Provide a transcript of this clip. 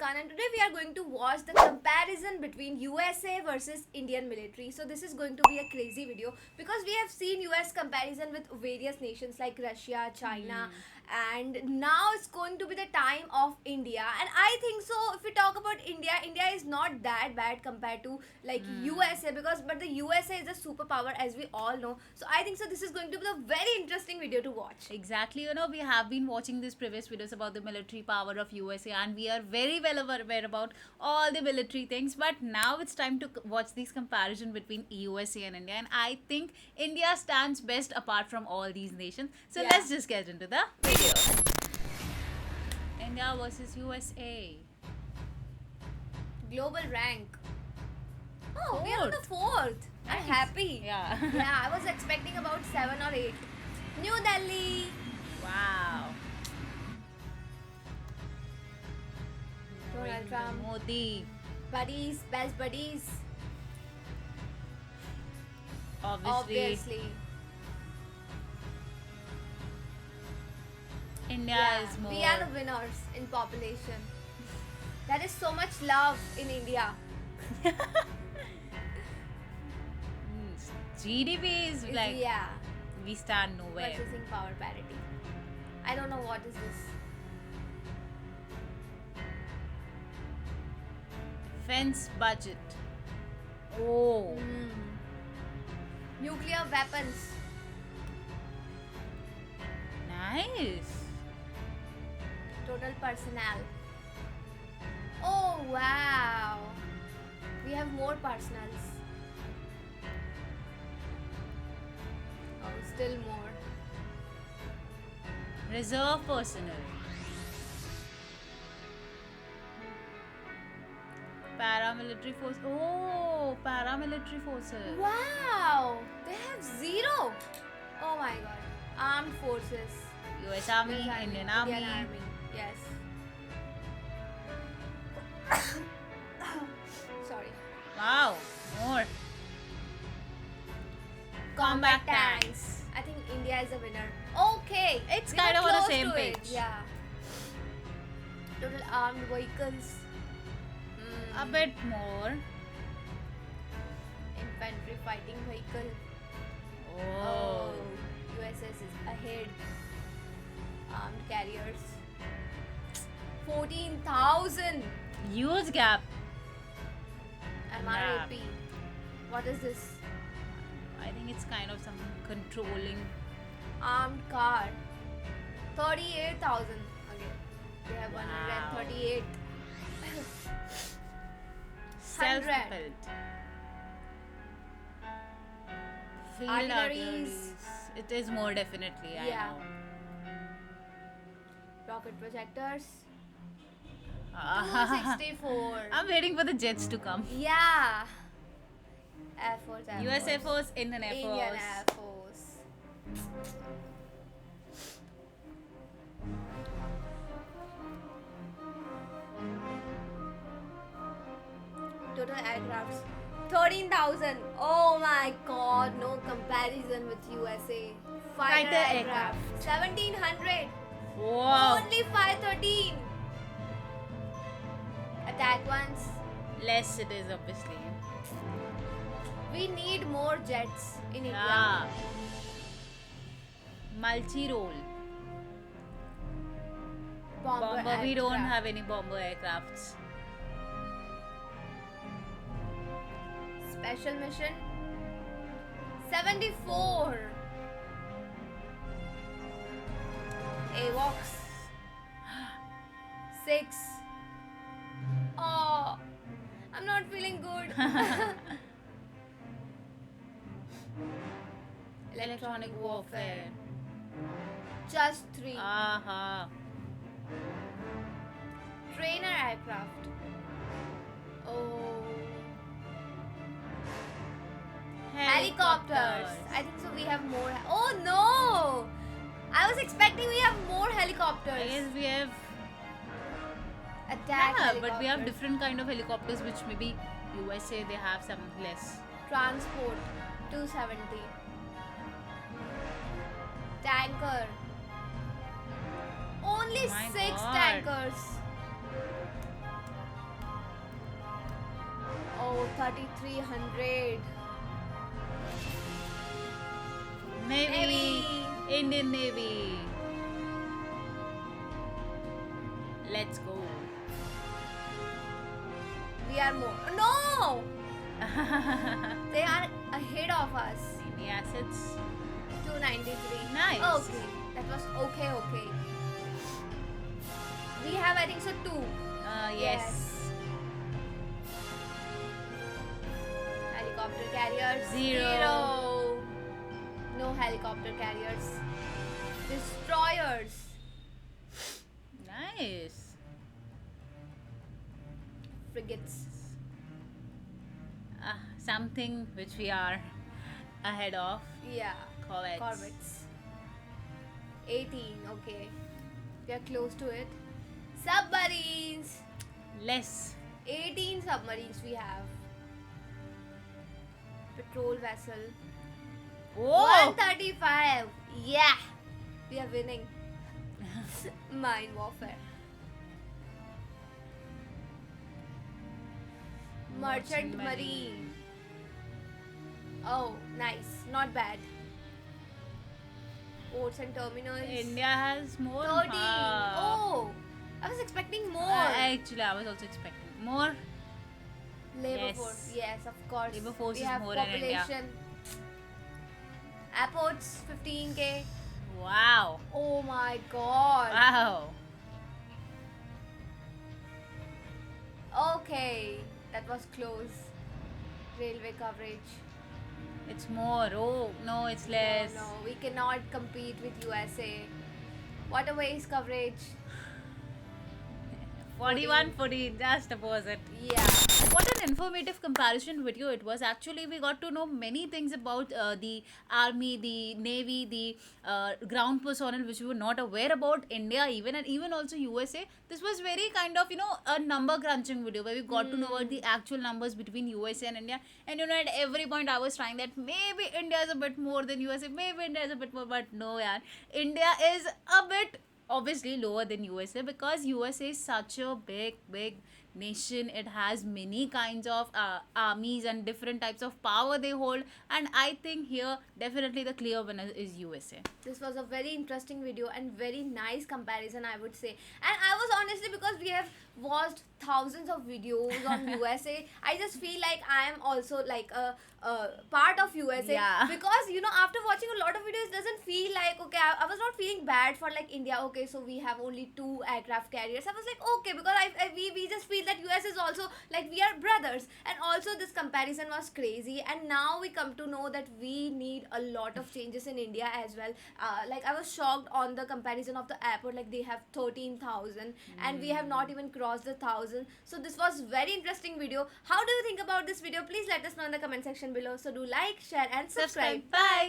Muskan, and today we are going to watch the comparison between USA versus Indian military. So this is going to be a crazy video because we have seen US comparison with various nations like Russia, China, and now it's going to be the time of India. And I think so. If we talk about India, India is not that bad compared to like USA, because but the USA is a superpower as we all know. So I think so. This is going to be a very interesting video to watch. Exactly, we have been watching these previous videos about the military power of USA, and we are very well aware about all the military things. But now it's time to watch this comparison between USA and India, and I think India stands best apart from all these nations. So Yeah. let's just get into the video. India versus USA. Global rank. Oh, we are on the Fourth. fourth. I'm Nice. happy. Yeah. Yeah, I was expecting about 7 or 8. New Delhi. Wow. Donald Trump. Modi. Buddies, best buddies. Obviously. India Yeah, is more. we are the winners in population. There is so much love in India. GDP is like Yeah, we stand nowhere. purchasing power parity. I don't know what is this. Defense budget. Oh, Nuclear weapons. nice. Total personnel. Oh wow. We have more personals. Oh, still more. Reserve personnel. Paramilitary force. Oh, paramilitary forces. Wow. They have 0. Oh my god. Armed forces. US Army, US Indian Army. Yes. Sorry. Wow, more. Combat tanks. I think India is a winner. Okay. It's we kind were of on the close same to it. page. Yeah. Total armed vehicles. A bit more. Infantry fighting vehicle. Oh. USS is ahead. Armed carriers. 14,000. Huge gap. MRAP. What is this? I think it's kind of some controlling. Armed car. 38,000. Okay. They have Wow. 138. Self-propelled. Field Artilleries. artilleries. It is more definitely. I Yeah. know. Rocket projectors. Ah. 264. I'm waiting for the jets to come. Yeah. Air Force. Air US Air Force. Force, Indian Air Indian Force. Air Force. Total aircrafts 13,000. Oh my god, no comparison with USA. Fighter Fighter aircraft 1,700. Wow. Only 513. Attack ones. Less it is obviously. We need more jets in India. Yeah. Multi-role. Bomber. We don't aircraft. have any bomber aircrafts. Special mission 74. AWACS 6. Oh, I'm not feeling good. Electronic warfare. Just 3. Aha. Trainer aircraft. Oh. Helicopters. I think so. We have more. Oh no! I was expecting we have more helicopters. I guess we have. Attack Yeah, but we have helicopters. different kind of helicopters, which maybe USA they have some less. Transport 270. Tanker. Only My 6 God. tankers. 3300. Navy. Indian Navy. Let's go. We are more. No! They are ahead of us. Navy assets. 293. Nice. Okay. That was okay. We have, I think so, 2. Yes. Helicopter carriers. 0. No helicopter carriers. Destroyers. Nice. Frigates. Something which we are ahead of. Yeah. Corvettes. 18. Okay. We are close to it. Submarines. Less. 18 submarines we have. Patrol vessel. Oh! 135. Yeah. We are winning. Mine warfare. Merchant Marine. Oh, nice. Not bad. Ports and terminals. India has more. 13. Oh, I was expecting more. Actually, I was also expecting more. Labor Yes. force. Yes, of course. Labor force we is have more in India. population. Airports 15k. Wow. Oh my god. Wow. Okay, that was close. Railway coverage. It's more. Oh, no, it's less. No, we cannot compete with USA. Waterways coverage. 41, 14, just opposite. Yeah. What an informative comparison video it was. Actually, we got to know many things about the army, the navy, the ground personnel, which we were not aware about. India, even, and even also USA. This was very kind of, a number crunching video where we got to know about the actual numbers between USA and India. And at every point I was trying that maybe India is a bit more than USA, maybe India is a bit more, but no, yeah, India is a bit obviously lower than USA because USA is such a big nation. It has many kinds of armies and different types of power they hold, and I think here definitely the clear winner is USA. This was a very interesting video and very nice comparison, I would say. And I was honestly, because we have watched thousands of videos on USA, I just feel like I am also like a part of USA. Yeah. Because after watching a lot of videos, it doesn't feel like, okay, I was not feeling bad for like India. Okay, so we have only 2 aircraft carriers. I was like, okay, because we just feel that US is also like we are brothers. And also this comparison was crazy, and now we come to know that we need a lot of changes in India as well. Like I was shocked on the comparison of the airport, like they have 13,000 and we have not even crossed the 1,000. So this was very interesting video. How do you think about this video? Please let us know in the comment section below. So do like, share and subscribe. Bye.